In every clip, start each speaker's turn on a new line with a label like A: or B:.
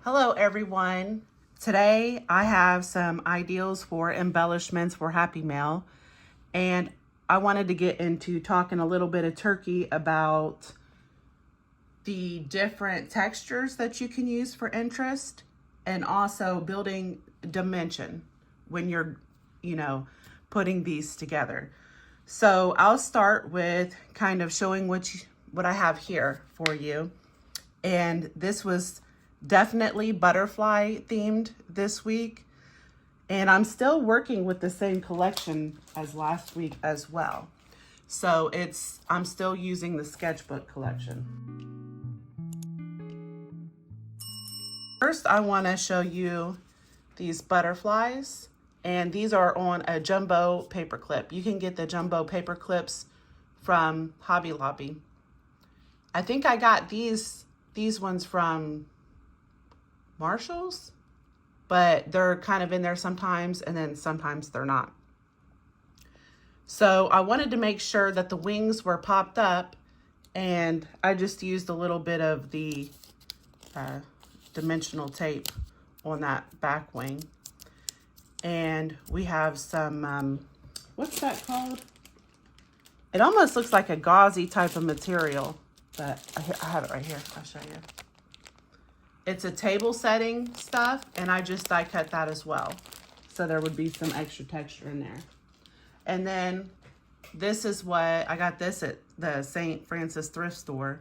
A: Hello everyone. Today I have some ideals for embellishments for Happy Mail, and I wanted to get into talking a little bit of turkey about the different textures that you can use for interest and also building dimension when you're, putting these together. So I'll start with kind of showing what I have here for you. And this was definitely butterfly themed this week. And I'm still working with the same collection as last week as well. So I'm still using the sketchbook collection. First, I want to show you these butterflies, and these are on a jumbo paper clip. You can get the jumbo paper clips from Hobby Lobby. I think I got these ones from Marshall's, but they're kind of in there sometimes, and then sometimes they're not. So I wanted to make sure that the wings were popped up, and I just used a little bit of the dimensional tape on that back wing. And we have some, what's that called? It almost looks like a gauzy type of material, but I have it right here. I'll show you. It's a table setting stuff, and I just die cut that as well. So there would be some extra texture in there. And then this is what, I got this at the St. Francis thrift store,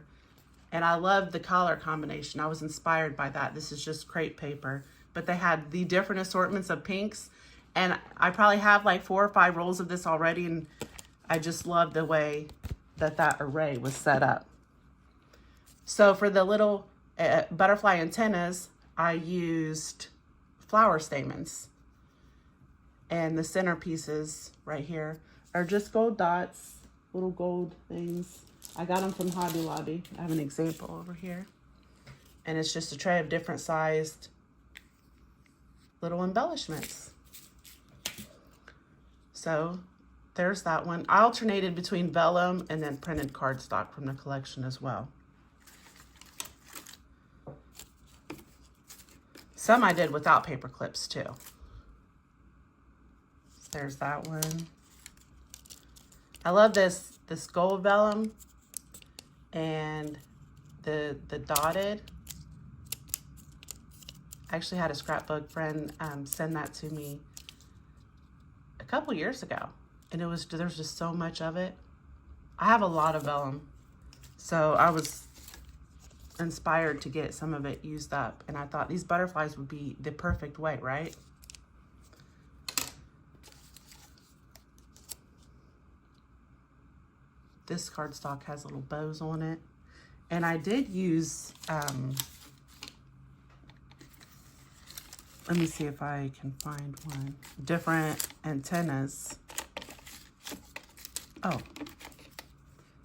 A: and I love the color combination. I was inspired by that. This is just crepe paper, but they had the different assortments of pinks, and I probably have like 4 or 5 rolls of this already, and I just love the way that array was set up. So for the little butterfly antennas, I used flower stamens, and the centerpieces right here are just gold dots, little gold things. I got them from Hobby Lobby. I have an example over here, and it's just a tray of different sized little embellishments. So there's that one. I alternated between vellum and then printed cardstock from the collection as well. Some I did without paper clips too. There's that one. I love this gold vellum and the dotted. I actually had a scrapbook friend send that to me a couple years ago, and there's just so much of it. I have a lot of vellum, so I was inspired to get some of it used up, and I thought these butterflies would be the perfect way, right? This cardstock has little bows on it, and I did use let me see if I can find one. Different antennas. Oh,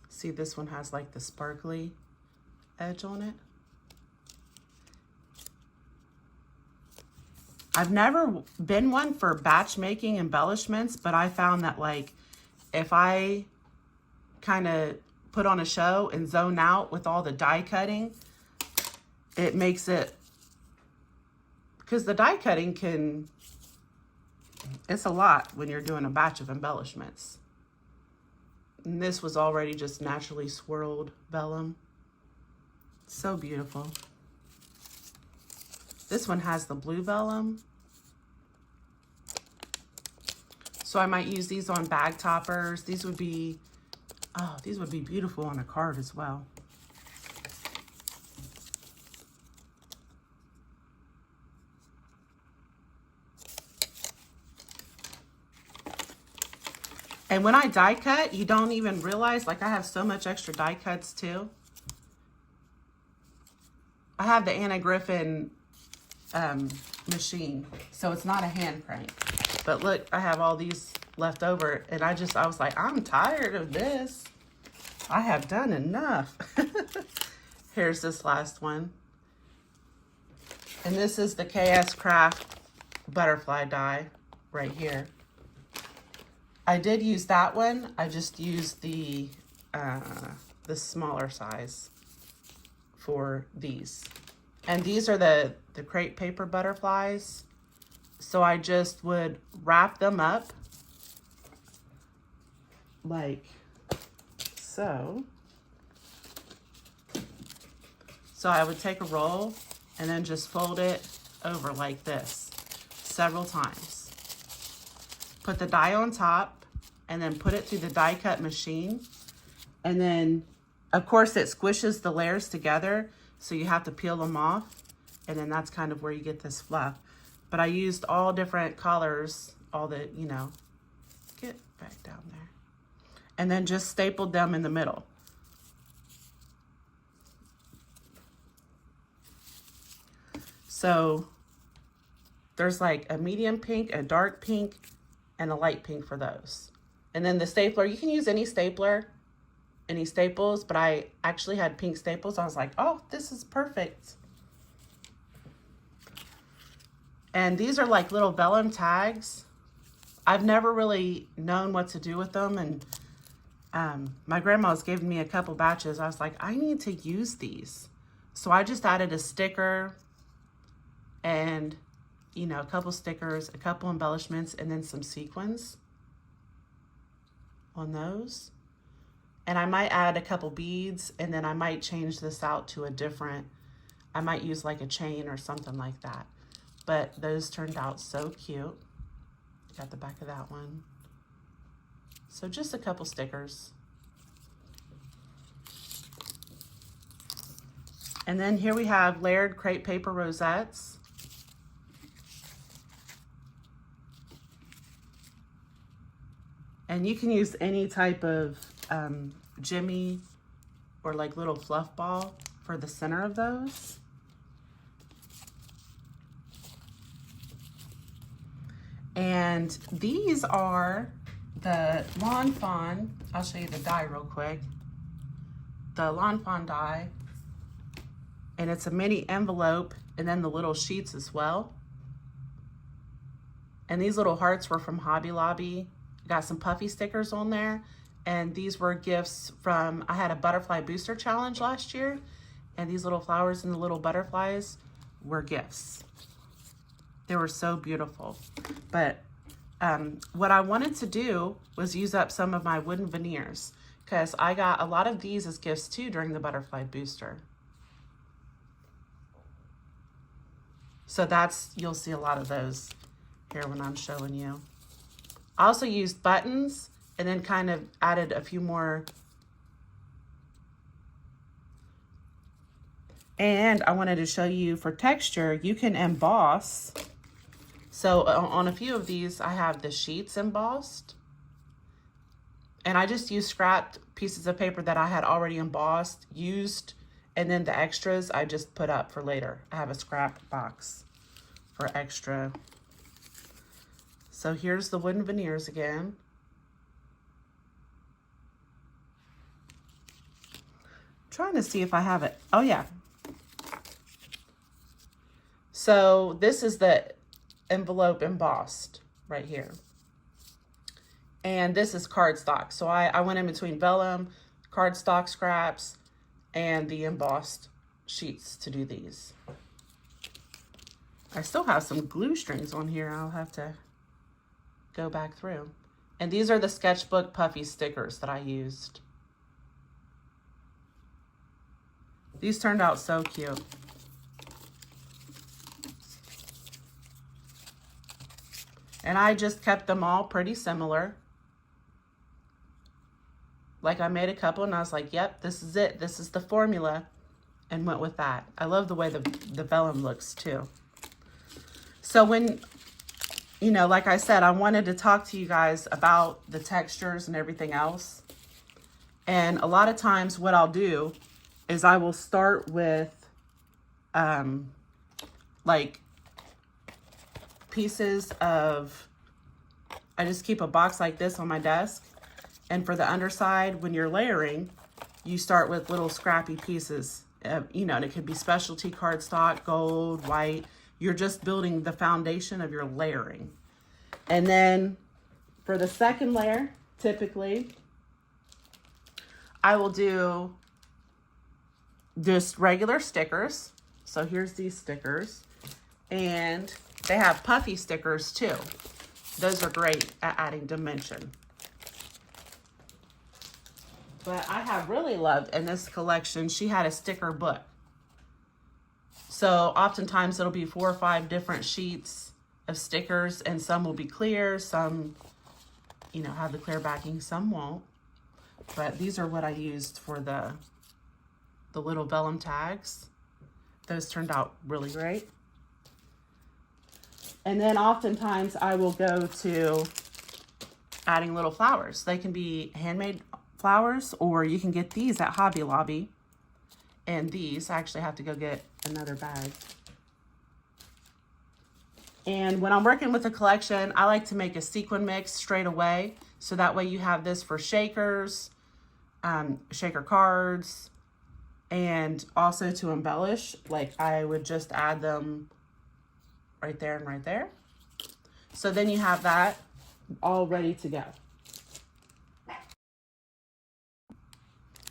A: see, this one has like the sparkly edge on it. I've never been one for batch making embellishments, but I found that like if I kind of put on a show and zone out with all the die cutting, it makes it, because the die cutting it's a lot when you're doing a batch of embellishments. And this was already just naturally swirled vellum. So beautiful. This one has the blue vellum. So I might use these on bag toppers. These would be beautiful on a card as well. And when I die cut, you don't even realize, like I have so much extra die cuts too. I have the Anna Griffin machine, so it's not a hand crank. But look, I have all these left over, and I was like, I'm tired of this. I have done enough. Here's this last one. And this is the KSCRAFT butterfly die right here. I did use that one. I just used the smaller size for these. And these are the crepe paper butterflies. So I just would wrap them up like so. So I would take a roll and then just fold it over like this several times. Put the die on top and then put it through the die cut machine. And then, of course, it squishes the layers together, so you have to peel them off. And then that's kind of where you get this fluff. But I used all different colors, all the, you know, get back down there. And then just stapled them in the middle. So there's like a medium pink, a dark pink, and a light pink for those. And then the stapler, you can use any stapler, any staples, but I actually had pink staples. I was like, oh, this is perfect. And these are like little vellum tags. I've never really known what to do with them. And my grandma was giving me a couple batches. I was like, I need to use these. So I just added a sticker and, you know, a couple stickers, a couple embellishments, and then some sequins on those. And I might add a couple beads, and then I might change this out to a different, I might use like a chain or something like that. But those turned out so cute. Got the back of that one. So just a couple stickers. And then here we have layered crepe paper rosettes. And you can use any type of jimmy or like little fluff ball for the center of those. And these are the Lawn Fawn. I'll show you the die real quick. The Lawn Fawn die. And it's a mini envelope and then the little sheets as well. And these little hearts were from Hobby Lobby. Got some puffy stickers on there. And these were gifts from, I had a butterfly booster challenge last year. And these little flowers and the little butterflies were gifts. They were so beautiful. But what I wanted to do was use up some of my wooden veneers, because I got a lot of these as gifts too during the butterfly booster. So that's, you'll see a lot of those here when I'm showing you. I also used buttons and then kind of added a few more. And I wanted to show you for texture, you can emboss. So on a few of these, I have the sheets embossed. And I just used scrapped pieces of paper that I had already embossed, used, and then the extras I just put up for later. I have a scrap box for extra. So here's the wooden veneers again. I'm trying to see if I have it. Oh yeah. So this is the envelope embossed right here. And this is cardstock. So I went in between vellum, cardstock scraps, and the embossed sheets to do these. I still have some glue strings on here. I'll have to go back through. And these are the sketchbook puffy stickers that I used. These turned out so cute. And I just kept them all pretty similar. Like I made a couple and I was like, yep, this is it. This is the formula, and went with that. I love the way the vellum looks too. So when, you know, like I said, I wanted to talk to you guys about the textures and everything else. And a lot of times what I'll do is I will start with like pieces of, I just keep a box like this on my desk. And for the underside, when you're layering, you start with little scrappy pieces, you know, and it could be specialty cardstock, gold, white. You're just building the foundation of your layering. And then for the second layer, typically, I will do just regular stickers. So here's these stickers. And they have puffy stickers too. Those are great at adding dimension. But I have really loved in this collection, she had a sticker book. So oftentimes it'll be 4 or 5 different sheets of stickers, and some will be clear, some, you know, have the clear backing, some won't. But these are what I used for the little vellum tags. Those turned out really great. And then oftentimes I will go to adding little flowers. They can be handmade flowers, or you can get these at Hobby Lobby. And these, I actually have to go get another bag. And when I'm working with a collection, I like to make a sequin mix straight away. So that way you have this for shakers, shaker cards, and also to embellish. Like I would just add them right there and right there. So then you have that all ready to go.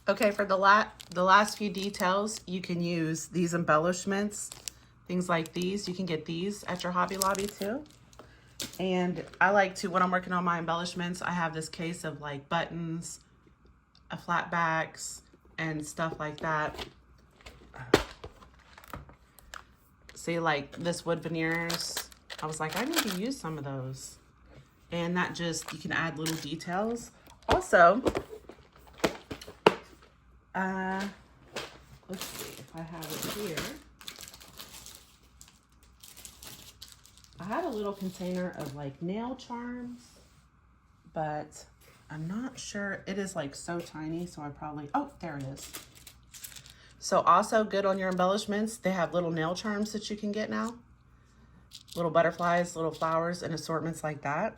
A: Okay, for the last few details, you can use these embellishments, things like these. You can get these at your Hobby Lobby too. And I like to, when I'm working on my embellishments, I have this case of like buttons, flat backs, and stuff like that. See, like this wood veneers, I was like, I need to use some of those. And that just, you can add little details. Also, let's see if I have it here. I had a little container of like nail charms, but I'm not sure. It is like so tiny, so I probably, oh, there it is. So also good on your embellishments, they have little nail charms that you can get now. Little butterflies, little flowers, and assortments like that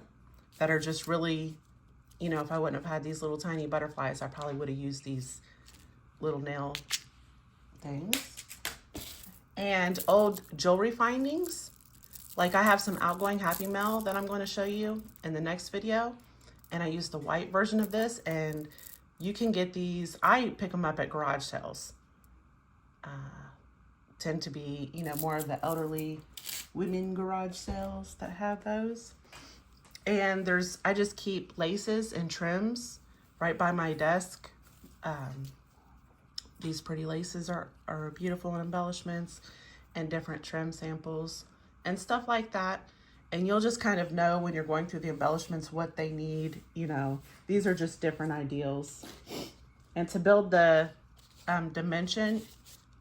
A: are just really, you know, if I wouldn't have had these little tiny butterflies, I probably would have used these little nail things. And old jewelry findings. Like I have some outgoing Happy Mail that I'm going to show you in the next video. And I used the white version of this, and you can get these. I pick them up at garage sales. Tend to be, you know, more of the elderly women garage sales that have those. And I just keep laces and trims right by my desk. These pretty laces are beautiful embellishments, and different trim samples and stuff like that. And you'll just kind of know when you're going through the embellishments what they need. You know, these are just different ideals. And to build the dimension,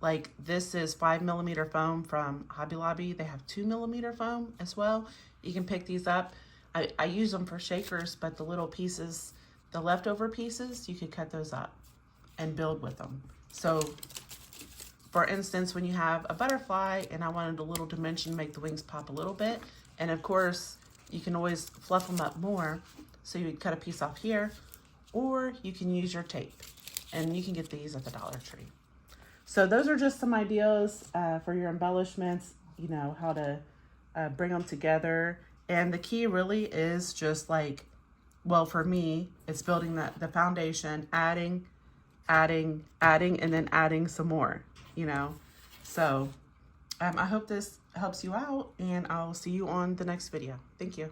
A: like this is 5mm foam from Hobby Lobby. They have 2mm foam as well. You can pick these up. I use them for shakers, but the little pieces, the leftover pieces, you could cut those up and build with them. So for instance, when you have a butterfly and I wanted a little dimension, make the wings pop a little bit. And of course, you can always fluff them up more. So you would cut a piece off here, or you can use your tape. And you can get these at the Dollar Tree. So those are just some ideas for your embellishments, you know, how to bring them together. And the key really is just like, well, for me, it's building the foundation, adding, and then adding some more, you know. So I hope this helps you out, and I'll see you on the next video. Thank you.